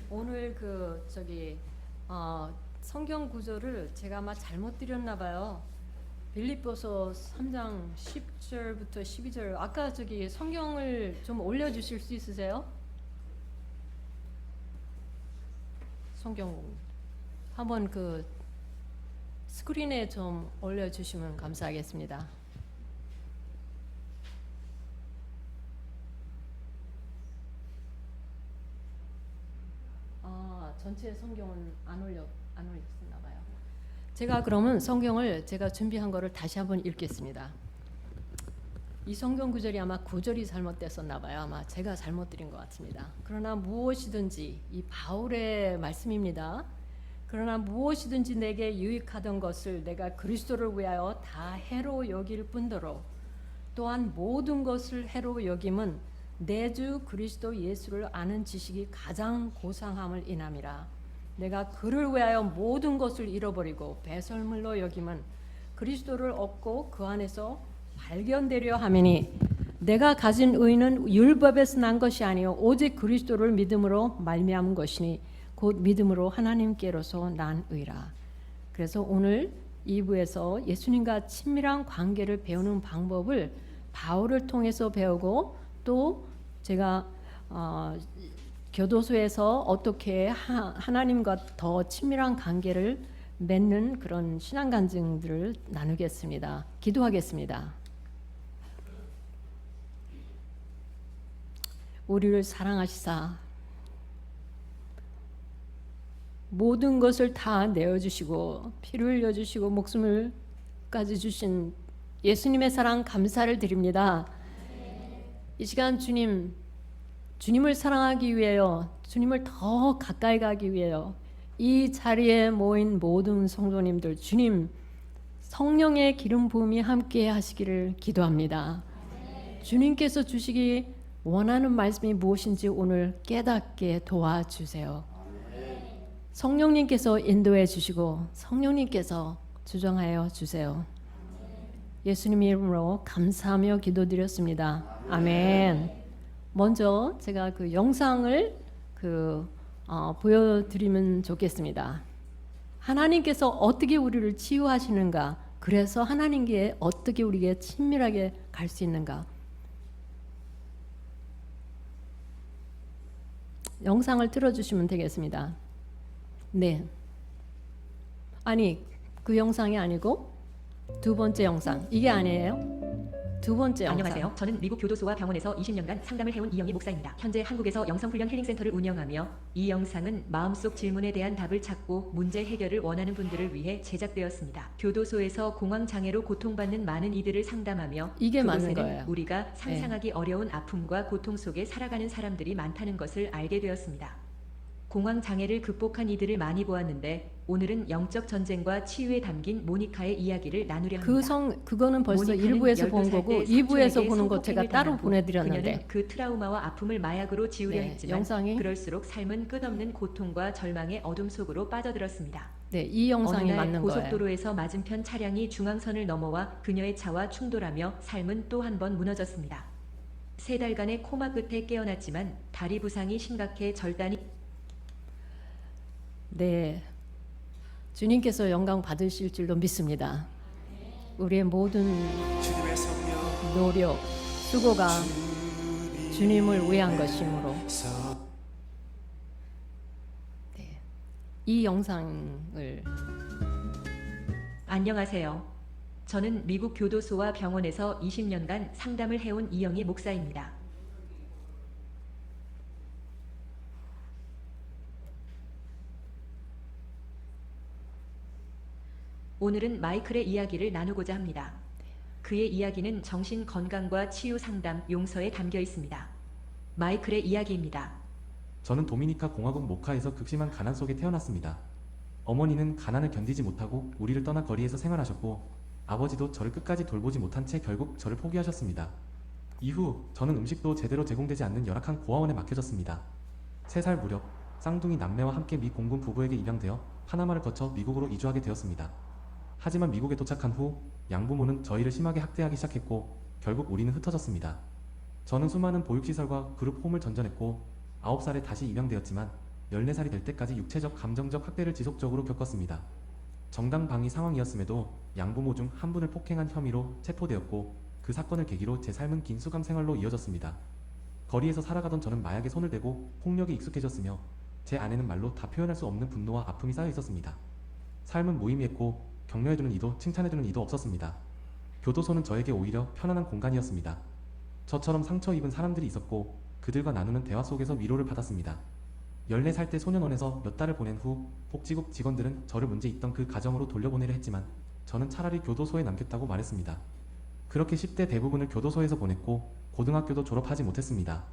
오늘 성경 구절을 제가 아마 잘못 드렸나 봐요. 빌립보서 3장 10절부터 12절. 아까 성경을 좀 올려 주실 수 있으세요? 성경 한번 스크린에 좀 올려 주시면 감사하겠습니다. 전체 성경은 안 올렸나 봐요. 제가 그러면 성경을 제가 준비한 거를 다시 한번 읽겠습니다. 이 성경 구절이 아마 구절이 잘못됐었나 봐요. 아마 제가 잘못 드린 것 같습니다. 그러나 무엇이든지, 이 바울의 말씀입니다. 그러나 무엇이든지 내게 유익하던 것을 내가 그리스도를 위하여 다 해로 여길 뿐더러 또한 모든 것을 해로 여김은 내 주 그리스도 예수를 아는 지식이 가장 고상함을 인함이라. 내가 그를 위하여 모든 것을 잃어버리고 배설물로 여김은 그리스도를 얻고 그 안에서 발견되려 하매니 내가 가진 의는 율법에서 난 것이 아니요 오직 그리스도를 믿음으로 말미암은 것이니 곧 믿음으로 하나님께로서 난 의라. 그래서 오늘 2부에서 예수님과 친밀한 관계를 배우는 방법을 바울을 통해서 배우고, 또 제가 교도소에서 어떻게 하나님과 더 친밀한 관계를 맺는 그런 신앙 간증들을 나누겠습니다. 기도하겠습니다. 우리를 사랑하시사 모든 것을 다 내어주시고 피를 흘려주시고 목숨을까지 주신 예수님의 사랑 감사를 드립니다. 이 시간 주님을 사랑하기 위하여, 주님을 더 가까이 가기 위하여 이 자리에 모인 모든 성도님들, 주님 성령의 기름 부음이 함께 하시기를 기도합니다. 주님께서 주시기 원하는 말씀이 무엇인지 오늘 깨닫게 도와주세요. 성령님께서 인도해 주시고 성령님께서 주정하여 주세요. 예수님 이름으로 감사하며 기도드렸습니다. 아멘. 먼저 제가 영상을 보여드리면 좋겠습니다. 하나님께서 어떻게 우리를 치유하시는가, 그래서 하나님께 어떻게 우리에게 친밀하게 갈 수 있는가. 영상을 틀어주시면 되겠습니다. 네. 아니, 그 영상이 아니고 두 번째 영상. 이게 아니에요? 두 번째 영상. 안녕하세요. 저는 미국 교도소와 병원에서 20년간 상담을 해온 이영희 목사입니다. 현재 한국에서 영성훈련 힐링센터를 운영하며 이 영상은 마음속 질문에 대한 답을 찾고 문제 해결을 원하는 분들을 위해 제작되었습니다. 교도소에서 공황장애로 고통받는 많은 이들을 상담하며 이게 맞는 그곳에는 거예요. 우리가 상상하기 어려운 아픔과 고통 속에 살아가는 사람들이 많다는 것을 알게 되었습니다. 공황장애를 극복한 이들을 많이 보았는데 오늘은 영적 전쟁과 치유에 담긴 모니카의 이야기를 나누려 합니다. 그거는 벌써 1부에서 본 거고 2부에서 보는 거 제가 따로 보내드렸는데, 그녀는 그 트라우마와 아픔을 마약으로 지우려 했지만 영상이 그럴수록 삶은 끝없는 고통과 절망의 어둠 속으로 빠져들었습니다. 네, 이 영상이 어느 날 맞는 거예요. 고속도로에서 맞은편 차량이 중앙선을 넘어와 그녀의 차와 충돌하며 삶은 또 한 번 무너졌습니다. 3달간의 코마 끝에 깨어났지만 다리 부상이 심각해 절단이 네, 주님께서 영광 받으실 줄로 믿습니다. 우리의 모든 노력, 수고가 주님을 위한 것이므로, 네, 이 영상을. 안녕하세요. 저는 미국 교도소와 병원에서 20년간 상담을 해온 이영희 목사입니다. 오늘은 마이클의 이야기를 나누고자 합니다. 그의 이야기는 정신 건강과 치유 상담, 용서에 담겨 있습니다. 마이클의 이야기입니다. 저는 도미니카 공화국 모카에서 극심한 가난 속에 태어났습니다. 어머니는 가난을 견디지 못하고 우리를 떠나 거리에서 생활하셨고 아버지도 저를 끝까지 돌보지 못한 채 결국 저를 포기하셨습니다. 이후 저는 음식도 제대로 제공되지 않는 열악한 고아원에 맡겨졌습니다. 3살 무렵 쌍둥이 남매와 함께 미 공군 부부에게 입양되어 파나마를 거쳐 미국으로 이주하게 되었습니다. 하지만 미국에 도착한 후 양부모는 저희를 심하게 학대하기 시작했고 결국 우리는 흩어졌습니다. 저는 수많은 보육시설과 그룹 홈을 전전했고 9살에 다시 입양되었지만 14살이 될 때까지 육체적, 감정적 학대를 지속적으로 겪었습니다. 정당방위 상황이었음에도 양부모 중 한 분을 폭행한 혐의로 체포되었고 그 사건을 계기로 제 삶은 긴 수감 생활로 이어졌습니다. 거리에서 살아가던 저는 마약에 손을 대고 폭력에 익숙해졌으며 제 안에는 말로 다 표현할 수 없는 분노와 아픔이 쌓여 있었습니다. 삶은 무의미했고 격려해주는 이도 칭찬해주는 이도 없었습니다. 교도소는 저에게 오히려 편안한 공간이었습니다. 저처럼 상처 입은 사람들이 있었고 그들과 나누는 대화 속에서 위로를 받았습니다. 14살 때 소년원에서 몇 달을 보낸 후 복지국 직원들은 저를 문제 있던 그 가정으로 돌려보내려 했지만 저는 차라리 교도소에 남겠다고 말했습니다. 그렇게 10대 대부분을 교도소에서 보냈고 고등학교도 졸업하지 못했습니다.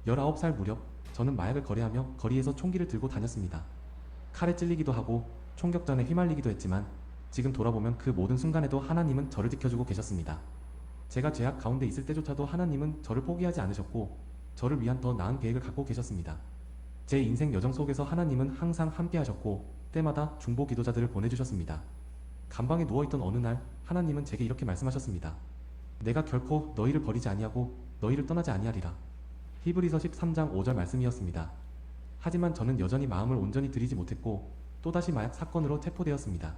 19살 무렵 저는 마약을 거래하며 거리에서 총기를 들고 다녔습니다. 칼에 찔리기도 하고 총격전에 휘말리기도 했지만 지금 돌아보면 그 모든 순간에도 하나님은 저를 지켜주고 계셨습니다. 제가 죄악 가운데 있을 때조차도 하나님은 저를 포기하지 않으셨고 저를 위한 더 나은 계획을 갖고 계셨습니다. 제 인생 여정 속에서 하나님은 항상 함께 하셨고 때마다 중보 기도자들을 보내주셨습니다. 감방에 누워있던 어느 날 하나님은 제게 이렇게 말씀하셨습니다. 내가 결코 너희를 버리지 아니하고 너희를 떠나지 아니하리라. 히브리서 13장 5절 말씀이었습니다. 하지만 저는 여전히 마음을 온전히 들이지 못했고 또다시 마약 사건으로 체포되었습니다.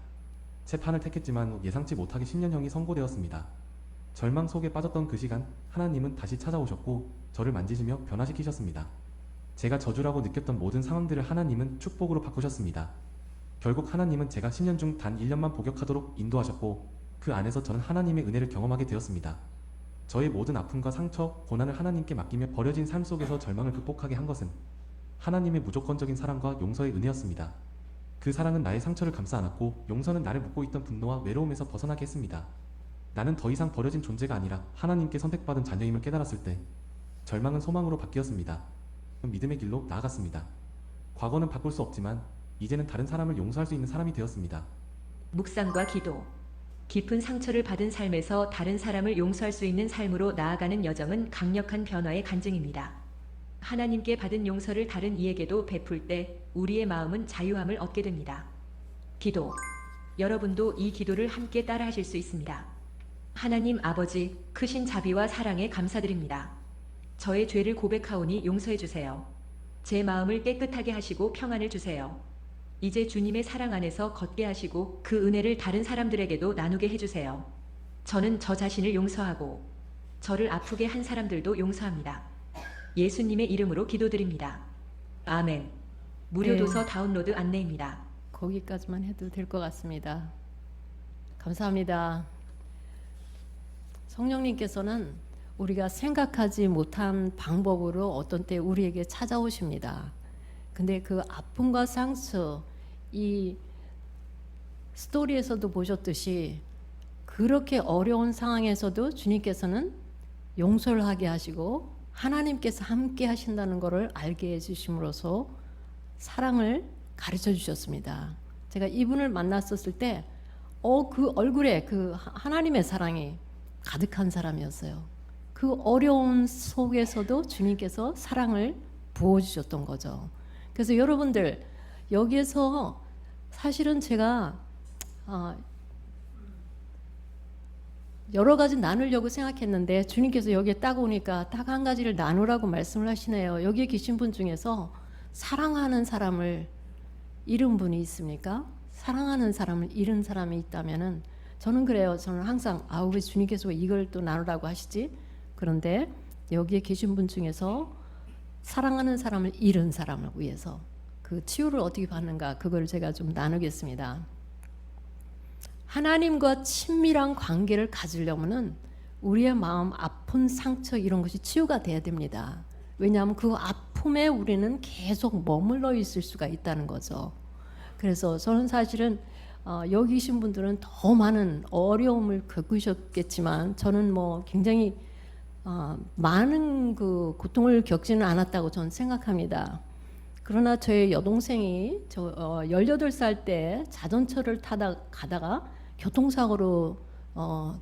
재판을 택했지만 예상치 못하게 10년형이 선고되었습니다. 절망 속에 빠졌던 그 시간 하나님은 다시 찾아오셨고 저를 만지시며 변화시키셨습니다. 제가 저주라고 느꼈던 모든 상황들을 하나님은 축복으로 바꾸셨습니다. 결국 하나님은 제가 10년 중 단 1년만 복역하도록 인도하셨고 그 안에서 저는 하나님의 은혜를 경험하게 되었습니다. 저의 모든 아픔과 상처, 고난을 하나님께 맡기며 버려진 삶 속에서 절망을 극복하게 한 것은 하나님의 무조건적인 사랑과 용서의 은혜였습니다. 그 사랑은 나의 상처를 감싸 안았고 용서는 나를 묶고 있던 분노와 외로움에서 벗어나게 했습니다. 나는 더 이상 버려진 존재가 아니라 하나님께 선택받은 자녀임을 깨달았을 때 절망은 소망으로 바뀌었습니다. 믿음의 길로 나아갔습니다. 과거는 바꿀 수 없지만 이제는 다른 사람을 용서할 수 있는 사람이 되었습니다. 묵상과 기도. 깊은 상처를 받은 삶에서 다른 사람을 용서할 수 있는 삶으로 나아가는 여정은 강력한 변화의 간증입니다. 하나님께 받은 용서를 다른 이에게도 베풀 때 우리의 마음은 자유함을 얻게 됩니다. 기도. 여러분도 이 기도를 함께 따라 하실 수 있습니다. 하나님 아버지, 크신 자비와 사랑에 감사드립니다. 저의 죄를 고백하오니 용서해 주세요. 제 마음을 깨끗하게 하시고 평안을 주세요. 이제 주님의 사랑 안에서 걷게 하시고 그 은혜를 다른 사람들에게도 나누게 해주세요. 저는 저 자신을 용서하고 저를 아프게 한 사람들도 용서합니다. 예수님의 이름으로 기도드립니다. 아멘. 무료 네. 도서 다운로드 안내입니다. 거기까지만 해도 될 것 같습니다. 감사합니다. 성령님께서는 우리가 생각하지 못한 방법으로 어떤 때 우리에게 찾아오십니다. 근데 그 아픔과 상처, 이 스토리에서도 보셨듯이 그렇게 어려운 상황에서도 주님께서는 용서를 하게 하시고 하나님께서 함께 하신다는 것을 알게 해주심으로써 사랑을 가르쳐 주셨습니다. 제가 이분을 만났었을 때 그 얼굴에 그 하나님의 사랑이 가득한 사람이었어요. 그 어려운 속에서도 주님께서 사랑을 부어주셨던 거죠. 그래서 여러분들 여기에서 사실은 제가 여러 가지 나누려고 생각했는데 주님께서 여기에 딱 오니까 딱 한 가지를 나누라고 말씀을 하시네요. 여기에 계신 분 중에서 사랑하는 사람을 잃은 분이 있습니까? 사랑하는 사람을 잃은 사람이 있다면은 저는 그래요. 저는 항상 왜 주님께서 이걸 또 나누라고 하시지? 그런데 여기에 계신 분 중에서 사랑하는 사람을 잃은 사람을 위해서 그 치유를 어떻게 받는가 그걸 제가 좀 나누겠습니다. 하나님과 친밀한 관계를 가지려면은 우리의 마음 아픈 상처 이런 것이 치유가 돼야 됩니다. 왜냐하면 그 아픔에 우리는 계속 머물러 있을 수가 있다는 거죠. 그래서 저는 사실은 여기 계신 분들은 더 많은 어려움을 겪으셨겠지만 저는 뭐 굉장히 많은 그 고통을 겪지는 않았다고 저는 생각합니다. 그러나 저의 여동생이 18살 때 자전거를 가다가 교통사고로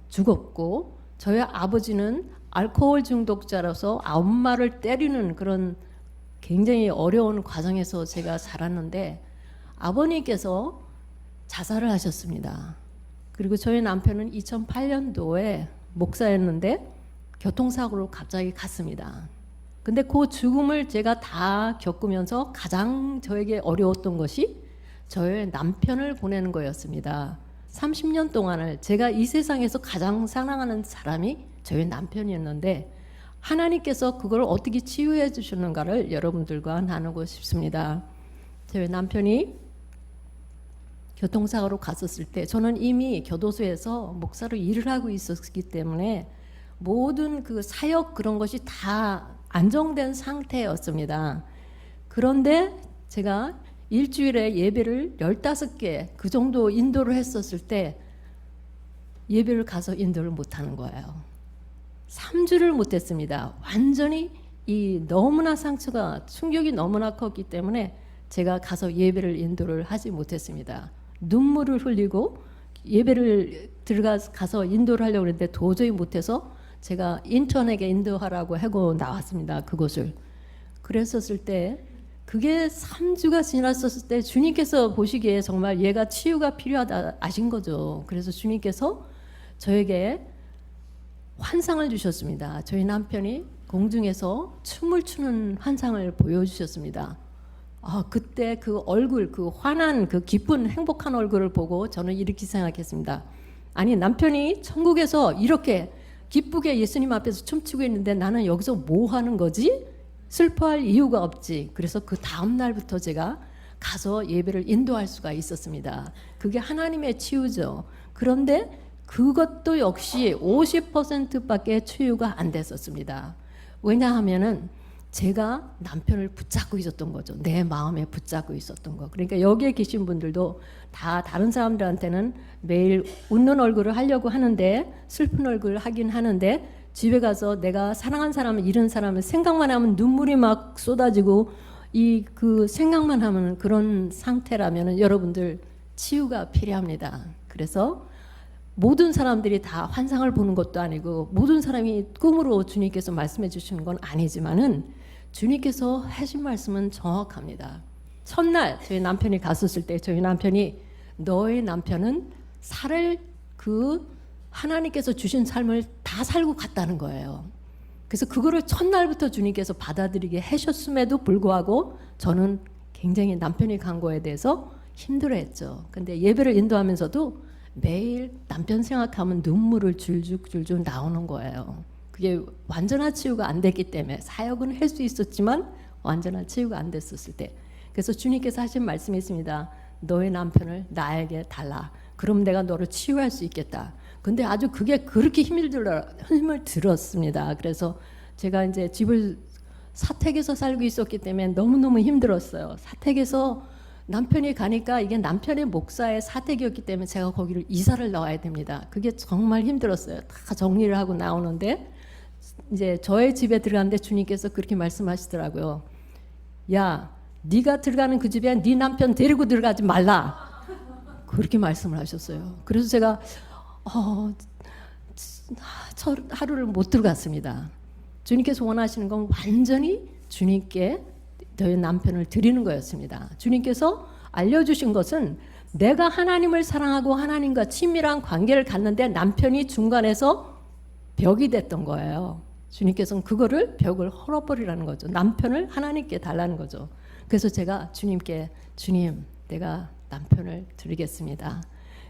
죽었고 저희 아버지는 알코올 중독자라서 엄마를 때리는 그런 굉장히 어려운 과정에서 제가 자랐는데 아버님께서 자살을 하셨습니다. 그리고 저희 남편은 2008년도에 목사였는데 교통사고로 갑자기 갔습니다. 근데 그 죽음을 제가 다 겪으면서 가장 저에게 어려웠던 것이 저의 남편을 보내는 거였습니다. 30년 동안을 제가 이 세상에서 가장 사랑하는 사람이 저희 남편이었는데 하나님께서 그걸 어떻게 치유해 주시는가를 여러분들과 나누고 싶습니다. 저희 남편이 교통사고로 갔었을 때 저는 이미 교도소에서 목사로 일을 하고 있었기 때문에 모든 그 사역 그런 것이 다 안정된 상태였습니다. 그런데 제가 일주일에 예배를 15개 그 정도 인도를 했었을 때 예배를 가서 인도를 못하는 거예요. 3주를 못했습니다. 완전히 이 너무나 상처가 충격이 너무나 컸기 때문에 제가 가서 예배를 인도를 하지 못했습니다. 눈물을 흘리고 예배를 가서 인도를 하려고 했는데 도저히 못해서 제가 인턴에게 인도하라고 하고 나왔습니다. 그곳을. 그랬었을 때 그게 3주가 지났었을 때 주님께서 보시기에 정말 얘가 치유가 필요하다 아신 거죠. 그래서 주님께서 저에게 환상을 주셨습니다. 저희 남편이 공중에서 춤을 추는 환상을 보여주셨습니다. 그때 그 얼굴, 그 환한, 그 기쁜, 행복한 얼굴을 보고 저는 이렇게 생각했습니다. 아니, 남편이 천국에서 이렇게 기쁘게 예수님 앞에서 춤추고 있는데 나는 여기서 뭐 하는 거지? 슬퍼할 이유가 없지. 그래서 그 다음 날부터 제가 가서 예배를 인도할 수가 있었습니다. 그게 하나님의 치유죠. 그런데 그것도 역시 50%밖에 치유가 안 됐었습니다. 왜냐하면은 제가 남편을 붙잡고 있었던 거죠. 내 마음에 붙잡고 있었던 거. 그러니까 여기에 계신 분들도 다 다른 사람들한테는 매일 웃는 얼굴을 하려고 하는데 슬픈 얼굴을 하긴 하는데 집에 가서 내가 사랑한 사람을 잃은 사람을 생각만 하면 눈물이 막 쏟아지고 그 생각만 하면 그런 상태라면 여러분들 치유가 필요합니다. 그래서 모든 사람들이 다 환상을 보는 것도 아니고 모든 사람이 꿈으로 주님께서 말씀해 주시는 건 아니지만은 주님께서 하신 말씀은 정확합니다. 첫날 저희 남편이 갔었을 때 저희 남편이 너의 남편은 하나님께서 주신 삶을 다 살고 갔다는 거예요. 그래서 그거를 첫날부터 주님께서 받아들이게 하셨음에도 불구하고 저는 굉장히 남편이 간 거에 대해서 힘들어했죠. 근데 예배를 인도하면서도 매일 남편 생각하면 눈물을 줄줄 나오는 거예요. 그게 완전한 치유가 안 됐기 때문에 사역은 할 수 있었지만 완전한 치유가 안 됐었을 때 그래서 주님께서 하신 말씀이 있습니다. 너의 남편을 나에게 달라. 그럼 내가 너를 치유할 수 있겠다. 근데 아주 그게 그렇게 힘을 들었습니다. 그래서 제가 이제 집을 사택에서 살고 있었기 때문에 너무너무 힘들었어요. 사택에서 남편이 가니까 이게 남편의 목사의 사택이었기 때문에 제가 거기를 이사를 나와야 됩니다. 그게 정말 힘들었어요. 다 정리를 하고 나오는데 이제 저의 집에 들어갔는데 주님께서 그렇게 말씀하시더라고요. 야, 네가 들어가는 그 집에 네 남편 데리고 들어가지 말라. 그렇게 말씀을 하셨어요. 그래서 제가 하루를 못 들어갔습니다. 주님께서 원하시는 건 완전히 주님께 저희 남편을 드리는 거였습니다. 주님께서 알려주신 것은 내가 하나님을 사랑하고 하나님과 친밀한 관계를 갖는데 남편이 중간에서 벽이 됐던 거예요. 주님께서는 그거를 벽을 헐어버리라는 거죠. 남편을 하나님께 달라는 거죠. 그래서 제가 주님께 주님 내가 남편을 드리겠습니다.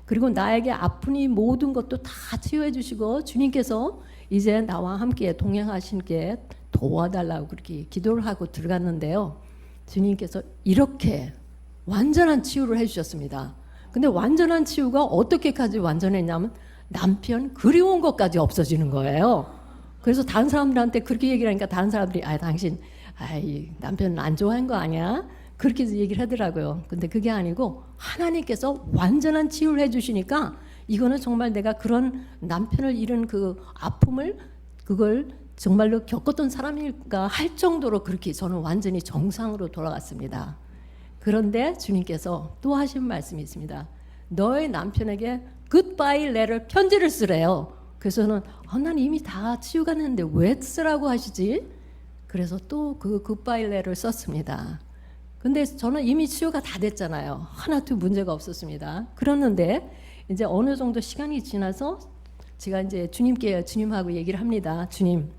그리고 나에게 아픈 이 모든 것도 다 치유해 주시고 주님께서 이제 나와 함께 동행하신게 도와달라고 그렇게 기도를 하고 들어갔는데요. 주님께서 이렇게 완전한 치유를 해주셨습니다. 근데 완전한 치유가 어떻게까지 완전했냐면 남편 그리운 것까지 없어지는 거예요. 그래서 다른 사람들한테 그렇게 얘기를 하니까 다른 사람들이 당신 남편 안 좋아한 거 아니야? 그렇게 얘기를 하더라고요. 근데 그게 아니고 하나님께서 완전한 치유를 해주시니까 이거는 정말 내가 그런 남편을 잃은 그 아픔을 그걸 정말로 겪었던 사람일까 할 정도로 그렇게 저는 완전히 정상으로 돌아갔습니다. 그런데 주님께서 또 하신 말씀이 있습니다. 너의 남편에게 굿바이 레터 편지를 쓰래요. 그래서 저는 난 이미 다 치유가 됐는데 왜 쓰라고 하시지? 그래서 또 그 굿바이 레터를 썼습니다. 근데 저는 이미 치유가 다 됐잖아요. 하나도 문제가 없었습니다. 그랬는데 이제 어느 정도 시간이 지나서 제가 이제 주님하고 얘기를 합니다. 주님,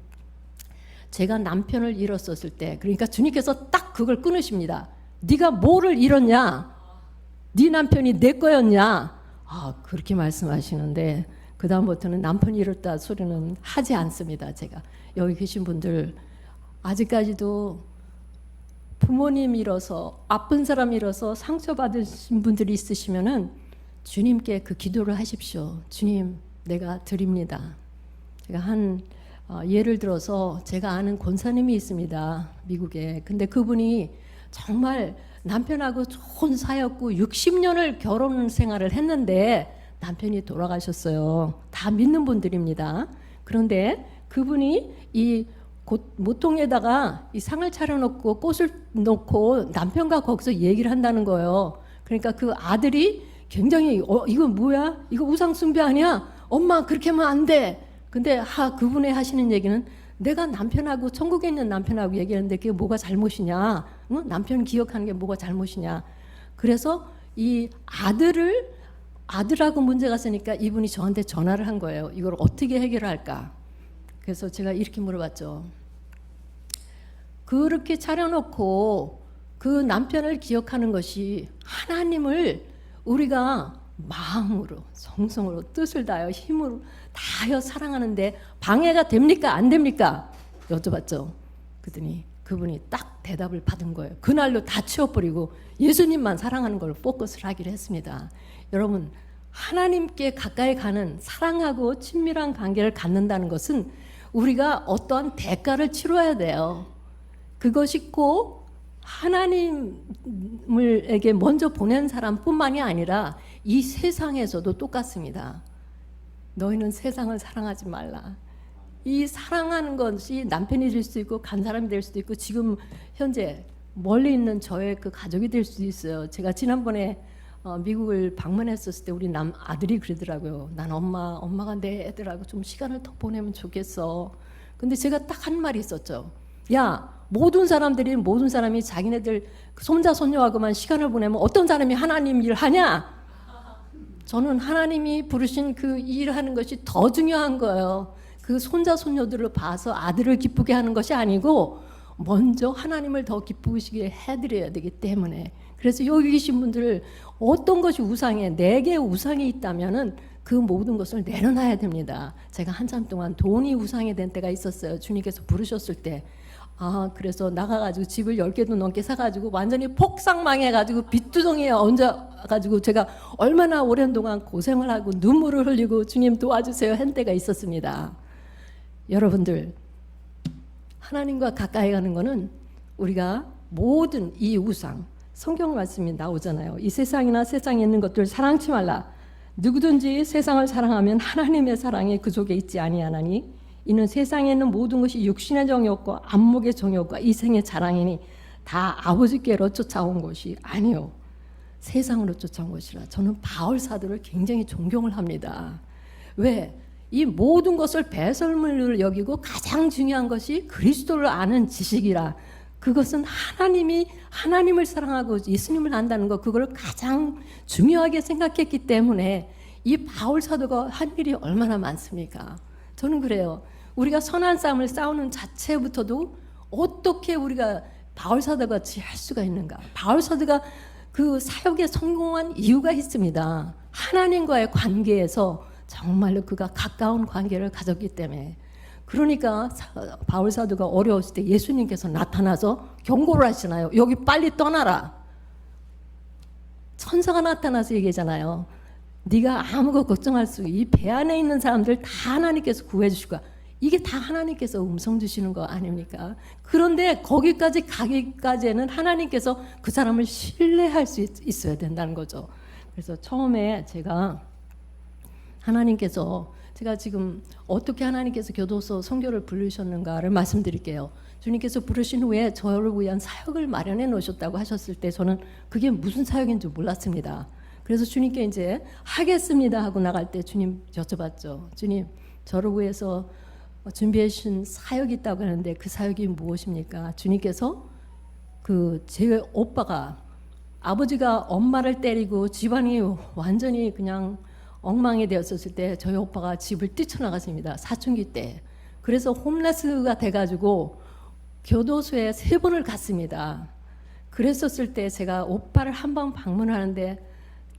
제가 남편을 잃었었을 때, 그러니까 주님께서 딱 그걸 끊으십니다. 네가 뭐를 잃었냐? 네 남편이 내 거였냐? 그렇게 말씀하시는데 그 다음부터는 남편 잃었다 소리는 하지 않습니다. 제가 여기 계신 분들 아직까지도 부모님 잃어서 아픈 사람 잃어서 상처받으신 분들이 있으시면은 주님께 그 기도를 하십시오. 주님, 내가 드립니다. 제가 예를 들어서 제가 아는 권사님이 있습니다. 미국에. 근데 그분이 정말 남편하고 좋은 사이였고 60년을 결혼 생활을 했는데 남편이 돌아가셨어요. 다 믿는 분들입니다. 그런데 그분이 이 모통에다가 이 상을 차려놓고 꽃을 놓고 남편과 거기서 얘기를 한다는 거예요. 그러니까 그 아들이 굉장히 이거 뭐야? 이거 우상 숭배 아니야? 엄마 그렇게 하면 안 돼. 근데 그분이 하시는 얘기는 내가 남편하고 천국에 있는 남편하고 얘기하는데 그게 뭐가 잘못이냐? 응? 남편 기억하는 게 뭐가 잘못이냐? 그래서 이 아들하고 문제가 있으니까 이분이 저한테 전화를 한 거예요. 이걸 어떻게 해결할까? 그래서 제가 이렇게 물어봤죠. 그렇게 차려놓고 그 남편을 기억하는 것이 하나님을 우리가 마음으로 정성으로 뜻을 다하여 힘으로 다하여 사랑하는데 방해가 됩니까? 안 됩니까? 여쭤봤죠. 그랬더니 그분이 딱 대답을 받은 거예요. 그날로 다 치워버리고 예수님만 사랑하는 걸로 포커스를 하기로 했습니다. 여러분, 하나님께 가까이 가는 사랑하고 친밀한 관계를 갖는다는 것은 우리가 어떠한 대가를 치러야 돼요. 그것이 꼭 하나님에게 먼저 보낸 사람뿐만이 아니라 이 세상에서도 똑같습니다. 너희는 세상을 사랑하지 말라. 이 사랑하는 것이 남편이 될 수도 있고 간 사람이 될 수도 있고 지금 현재 멀리 있는 저의 그 가족이 될 수도 있어요. 제가 지난번에 미국을 방문했었을 때 우리 아들이 그러더라고요. 난 엄마가 내 애들하고 좀 시간을 더 보내면 좋겠어. 근데 제가 딱 한 말이 있었죠. 야, 모든 사람이 자기네들 손자 손녀하고만 시간을 보내면 어떤 사람이 하나님 일 하냐? 저는 하나님이 부르신 그 일하는 것이 더 중요한 거예요. 그 손자 손녀들을 봐서 아들을 기쁘게 하는 것이 아니고 먼저 하나님을 더 기쁘시게 해드려야 되기 때문에. 그래서 여기 계신 분들 어떤 것이 우상에 내게 우상이 있다면은 그 모든 것을 내려놔야 됩니다. 제가 한참 동안 돈이 우상이 된 때가 있었어요. 주님께서 부르셨을 때. 그래서 나가가지고 집을 10개도 넘게 사가지고 완전히 폭삭망해가지고 빚두덩이에 얹어가지고 제가 얼마나 오랜 동안 고생을 하고 눈물을 흘리고 주님 도와주세요 한 때가 있었습니다. 여러분들, 하나님과 가까이 가는 거는 우리가 모든 이 우상, 성경 말씀이 나오잖아요. 이 세상이나 세상에 있는 것들 사랑치 말라. 누구든지 세상을 사랑하면 하나님의 사랑이 그 속에 있지 아니하나니 이는 세상에 있는 모든 것이 육신의 정욕과 안목의 정욕과 이생의 자랑이니 다 아버지께로 쫓아온 것이 아니요 세상으로 쫓아온 것이라. 저는 바울 사도를 굉장히 존경을 합니다. 왜? 이 모든 것을 배설물로 여기고 가장 중요한 것이 그리스도를 아는 지식이라. 그것은 하나님을 사랑하고 예수님을 안다는 것, 그걸 가장 중요하게 생각했기 때문에 이 바울 사도가 한 일이 얼마나 많습니까? 저는 그래요. 우리가 선한 싸움을 싸우는 자체부터도 어떻게 우리가 바울 사도 같이 할 수가 있는가? 바울 사도가 그 사역에 성공한 이유가 있습니다. 하나님과의 관계에서 정말로 그가 가까운 관계를 가졌기 때문에. 그러니까 바울 사도가 어려웠을 때 예수님께서 나타나서 경고를 하시나요? 여기 빨리 떠나라. 천사가 나타나서 얘기하잖아요. 네가 아무것도 걱정할 수, 이 배 안에 있는 사람들 다 하나님께서 구해 주실 거야. 이게 다 하나님께서 음성 주시는 거 아닙니까? 그런데 거기까지 가기까지는 하나님께서 그 사람을 신뢰할 수 있어야 된다는 거죠. 그래서 처음에 제가 지금 어떻게 하나님께서 교도소 선교를 부르셨는가를 말씀드릴게요. 주님께서 부르신 후에 저를 위한 사역을 마련해 놓으셨다고 하셨을 때 저는 그게 무슨 사역인지 몰랐습니다. 그래서 주님께 이제 하겠습니다 하고 나갈 때 주님 여쭤봤죠. 주님, 저를 위해서 준비해 주신 사역이 있다고 하는데 그 사역이 무엇입니까? 주님께서 제 오빠가 아버지가 엄마를 때리고 집안이 완전히 그냥 엉망이 되었었을 때 저희 오빠가 집을 뛰쳐나갔습니다. 사춘기 때. 그래서 홈레스가 돼가지고 교도소에 3번을 갔습니다. 그랬었을 때 제가 오빠를 한 번 방문하는데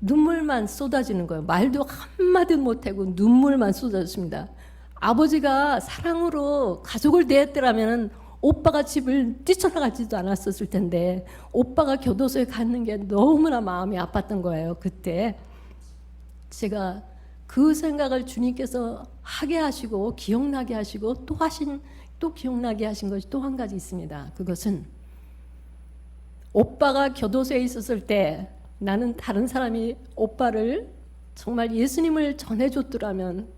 눈물만 쏟아지는 거예요. 말도 한마디 못하고 눈물만 쏟아졌습니다. 아버지가 사랑으로 가족을 대했더라면 오빠가 집을 뛰쳐나가지도 않았었을 텐데 오빠가 교도소에 갔는 게 너무나 마음이 아팠던 거예요. 그때 제가 그 생각을 주님께서 하게 하시고 기억나게 하시고 또 기억나게 하신 것이 또 한 가지 있습니다. 그것은 오빠가 교도소에 있었을 때 나는 다른 사람이 오빠를 정말 예수님을 전해줬더라면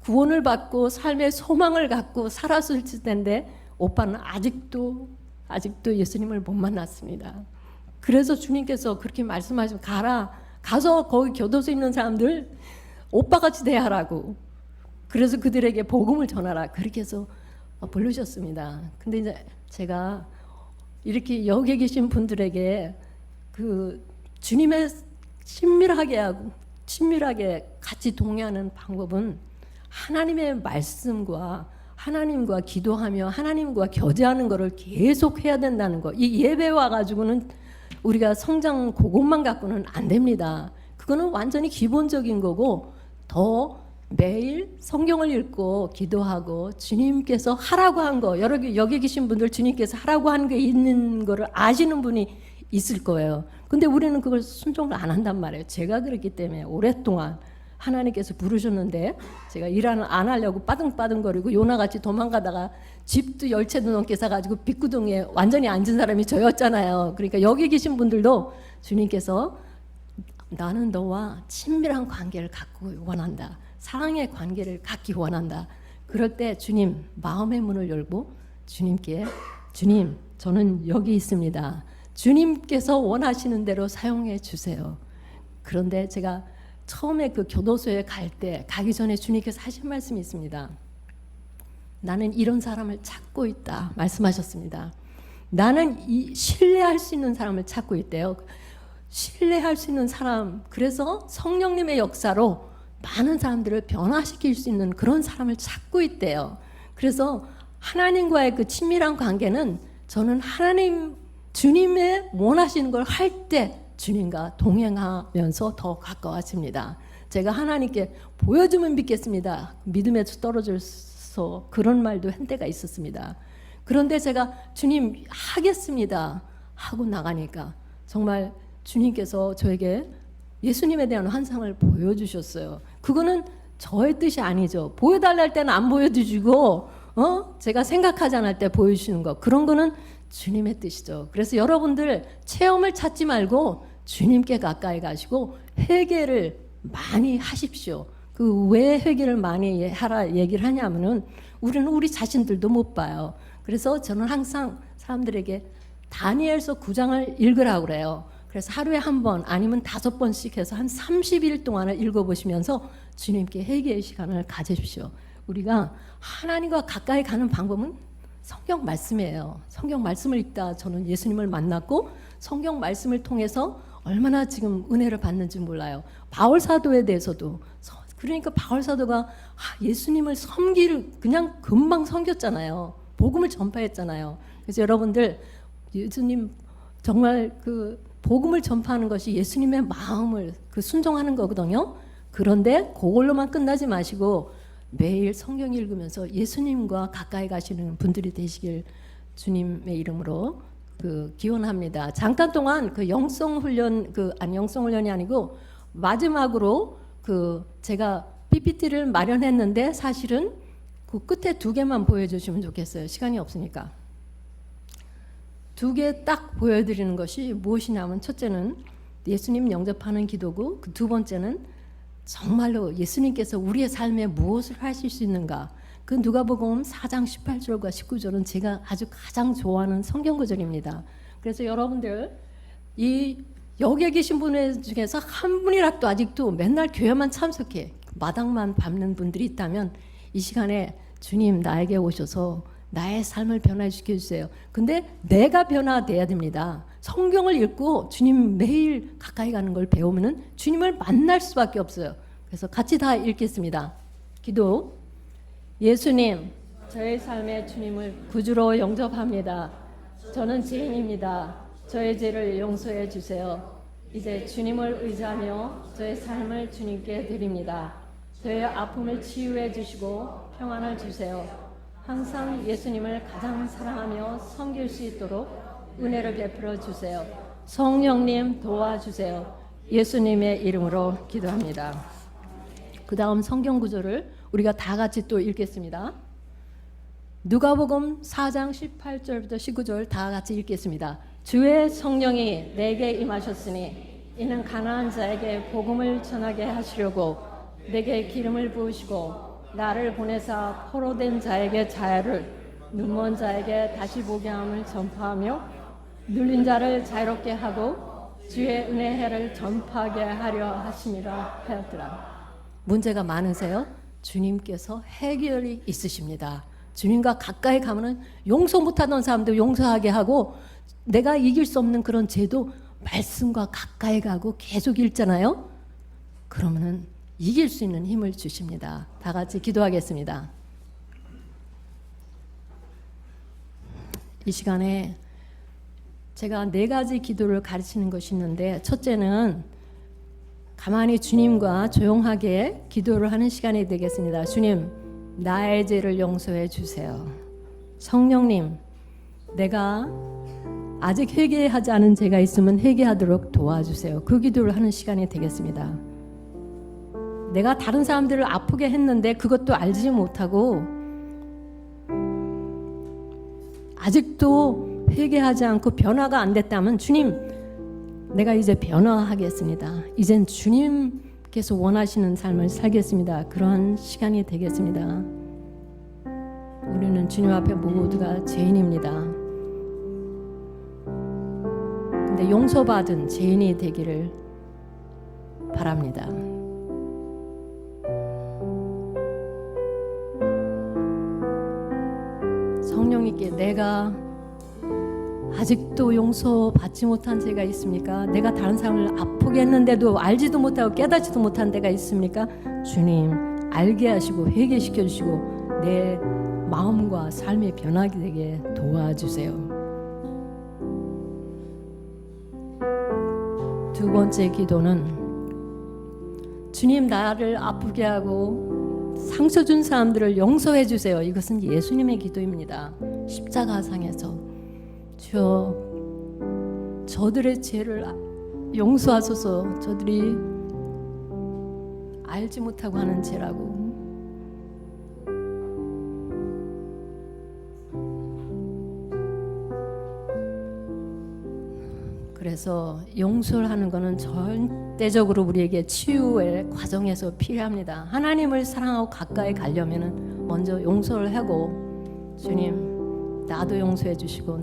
구원을 받고 삶의 소망을 갖고 살았을 텐데 오빠는 아직도 예수님을 못 만났습니다. 그래서 주님께서 그렇게 말씀하시면 가서 거기 교도소에 있는 사람들 오빠같이 대하라고. 그래서 그들에게 복음을 전하라. 그렇게 해서 부르셨습니다. 근데 이제 제가 이렇게 여기 계신 분들에게 그 주님의 친밀하게 같이 동의하는 방법은 하나님의 말씀과 하나님과 기도하며 하나님과 교제하는 것을 계속 해야 된다는 거. 이 예배 와가지고는 우리가 성장 그것만 갖고는 안 됩니다. 그거는 완전히 기본적인 거고 더 매일 성경을 읽고 기도하고 주님께서 하라고 한 거, 여기 계신 분들 주님께서 하라고 한 게 있는 거를 아시는 분이 있을 거예요. 근데 우리는 그걸 순종을 안 한단 말이에요. 제가 그랬기 때문에 오랫동안 하나님께서 부르셨는데 제가 일 안 하려고 빠등빠등거리고 요나같이 도망가다가 집도 10채도 넘게 사가지고 빗구덩이에 완전히 앉은 사람이 저였잖아요. 그러니까 여기 계신 분들도 주님께서 나는 너와 친밀한 관계를 갖고 원한다. 사랑의 관계를 갖기 원한다. 그럴 때 주님 마음의 문을 열고 주님께 주님 저는 여기 있습니다. 주님께서 원하시는 대로 사용해 주세요. 그런데 제가 처음에 그 교도소에 가기 전에 주님께서 하신 말씀이 있습니다. 나는 이런 사람을 찾고 있다 말씀하셨습니다. 나는 신뢰할 수 있는 사람을 찾고 있대요. 신뢰할 수 있는 사람, 그래서 성령님의 역사로 많은 사람들을 변화시킬 수 있는 그런 사람을 찾고 있대요. 그래서 하나님과의 그 친밀한 관계는 저는 주님의 원하시는 걸 할 때 주님과 동행하면서 더 가까워집니다. 제가 하나님께 보여주면 믿겠습니다. 믿음에서 떨어져서 그런 말도 한 때가 있었습니다. 그런데 제가 주님 하겠습니다 하고 나가니까 정말 주님께서 저에게 예수님에 대한 환상을 보여주셨어요. 그거는 저의 뜻이 아니죠. 보여달라 할 때는 안 보여주시고 제가 생각하지 않을 때 보여주시는 거, 그런 거는 주님의 뜻이죠. 그래서 여러분들 체험을 찾지 말고 주님께 가까이 가시고 회개를 많이 하십시오. 그 왜 회개를 많이 하라 얘기를 하냐면은 우리는 우리 자신들도 못 봐요. 그래서 저는 항상 사람들에게 다니엘서 9장을 읽으라고 그래요. 그래서 하루에 한 번 아니면 5번씩 해서 한 30일 동안을 읽어보시면서 주님께 회개의 시간을 가지십시오. 우리가 하나님과 가까이 가는 방법은 성경 말씀이에요. 성경 말씀을 읽다 저는 예수님을 만났고 성경 말씀을 통해서 얼마나 지금 은혜를 받는지 몰라요. 바울 사도에 대해서도 그러니까 바울 사도가 예수님을 그냥 금방 섬겼잖아요. 복음을 전파했잖아요. 그래서 여러분들 예수님 정말 그 복음을 전파하는 것이 예수님의 마음을 순종하는 거거든요. 그런데 그걸로만 끝나지 마시고 매일 성경 읽으면서 예수님과 가까이 가시는 분들이 되시길 주님의 이름으로 기원합니다. 잠깐 동안 영성훈련이 아니고 마지막으로 제가 PPT를 마련했는데 사실은 그 끝에 2개만 보여주시면 좋겠어요. 시간이 없으니까. 2개 딱 보여드리는 것이 무엇이냐면 첫째는 예수님 영접하는 기도고 그 2번째는 정말로 예수님께서 우리의 삶에 무엇을 하실 수 있는가. 그 누가복음 4장 18절과 19절은 제가 아주 가장 좋아하는 성경 구절입니다. 그래서 여러분들 여기에 계신 분들 중에서 한 분이라도 아직도 맨날 교회만 참석해 마당만 밟는 분들이 있다면 이 시간에 주님 나에게 오셔서 나의 삶을 변화시켜 주세요. 근데 내가 변화돼야 됩니다. 성경을 읽고 주님 매일 가까이 가는 걸 배우면은 주님을 만날 수밖에 없어요. 그래서 같이 다 읽겠습니다. 기도. 예수님, 저의 삶의 주님을 구주로 영접합니다. 저는 죄인입니다. 저의 죄를 용서해 주세요. 이제 주님을 의지하며 저의 삶을 주님께 드립니다. 저의 아픔을 치유해 주시고 평안을 주세요. 항상 예수님을 가장 사랑하며 섬길 수 있도록 은혜를 베풀어 주세요. 성령님 도와주세요. 예수님의 이름으로 기도합니다. 그 다음 성경 구절을 우리가 다 같이 또 읽겠습니다. 누가복음 4장 18절부터 19절 다 같이 읽겠습니다. 주의 성령이 내게 임하셨으니 이는 가난한 자에게 복음을 전하게 하시려고 내게 기름을 부으시고 나를 보내사 포로된 자에게 자유를 눈먼 자에게 다시 보게 함을 전파하며 눌린 자를 자유롭게 하고 주의 은혜 해를 전파하게 하려 하심이라 하였더라. 문제가 많으세요? 주님께서 해결이 있으십니다. 주님과 가까이 가면은 용서 못하던 사람도 용서하게 하고 내가 이길 수 없는 그런 죄도 말씀과 가까이 가고 계속 읽잖아요. 그러면은 이길 수 있는 힘을 주십니다. 다 같이 기도하겠습니다. 이 시간에 제가 4가지 기도를 가르치는 것이 있는데 첫째는 가만히 주님과 조용하게 기도를 하는 시간이 되겠습니다. 주님, 나의 죄를 용서해 주세요. 성령님, 내가 아직 회개하지 않은 죄가 있으면 회개하도록 도와주세요. 그 기도를 하는 시간이 되겠습니다. 내가 다른 사람들을 아프게 했는데 그것도 알지 못하고 아직도 회개하지 않고 변화가 안 됐다면 주님, 내가 이제 변화하겠습니다. 이젠 주님께서 원하시는 삶을 살겠습니다. 그러한 시간이 되겠습니다. 우리는 주님 앞에 모두가 죄인입니다. 근데 용서받은 죄인이 되기를 바랍니다. 성령님께 내가 아직도 용서받지 못한 죄가 있습니까? 내가 다른 사람을 아프게 했는데도 알지도 못하고 깨닫지도 못한 데가 있습니까? 주님, 알게 하시고 회개시켜 주시고 내 마음과 삶이 변하게 되게 도와주세요. 두 번째 기도는 주님, 나를 아프게 하고 상처 준 사람들을 용서해 주세요. 이것은 예수님의 기도입니다. 십자가상에서 주여, 저들의 죄를 용서하소서. 저들이 알지 못하고 하는 죄라고. 그래서 용서를 하는 것은 절대적으로 우리에게 치유의 과정에서 필요합니다. 하나님을 사랑하고 가까이 가려면 먼저 용서를 하고, 주님, 나도 용서해 주시고,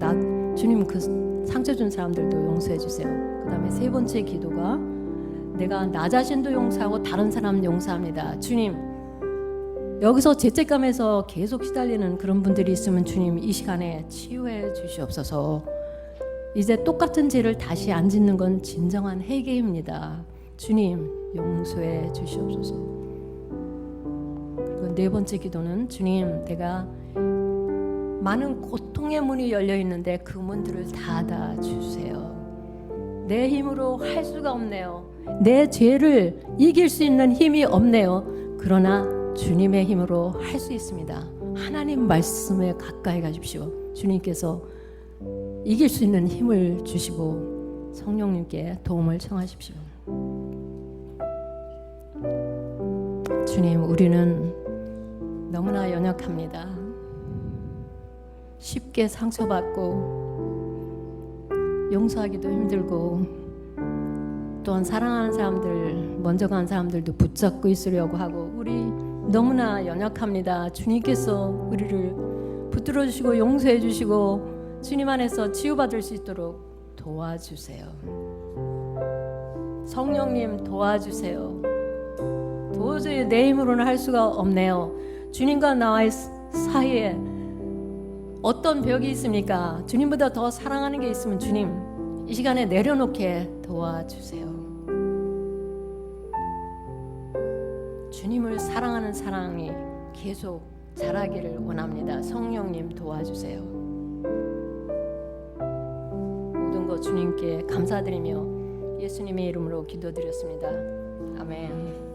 주님 그 상처 준 사람들도 용서해 주세요. 그 다음에 세 번째 기도가 내가 나 자신도 용서하고 다른 사람 용서합니다. 주님, 여기서 죄책감에서 계속 시달리는 그런 분들이 있으면 주님 이 시간에 치유해 주시옵소서. 이제 똑같은 죄를 다시 안 짓는 건 진정한 회개입니다. 주님 용서해 주시옵소서. 그리고 네 번째 기도는 주님, 내가 많은 고통의 문이 열려 있는데 그 문들을 닫아 주세요. 내 힘으로 할 수가 없네요. 내 죄를 이길 수 있는 힘이 없네요. 그러나 주님의 힘으로 할 수 있습니다. 하나님 말씀에 가까이 가십시오. 주님께서 이길 수 있는 힘을 주시고 성령님께 도움을 청하십시오. 주님, 우리는 너무나 연약합니다. 쉽게 상처받고 용서하기도 힘들고, 또한 사랑하는 사람들, 먼저 간 사람들도 붙잡고 있으려고 하고, 우리 너무나 연약합니다. 주님께서 우리를 붙들어 주시고 용서해 주시고 주님 안에서 치유받을 수 있도록 도와주세요. 성령님 도와주세요. 도저히 내 힘으로는 할 수가 없네요. 주님과 나와의 사이에 어떤 벽이 있습니까? 주님보다 더 사랑하는 게 있으면 주님 이 시간에 내려놓게 도와주세요. 주님을 사랑하는 사랑이 계속 자라기를 원합니다. 성령님 도와주세요. 모든 것 주님께 감사드리며 예수님의 이름으로 기도드렸습니다. 아멘.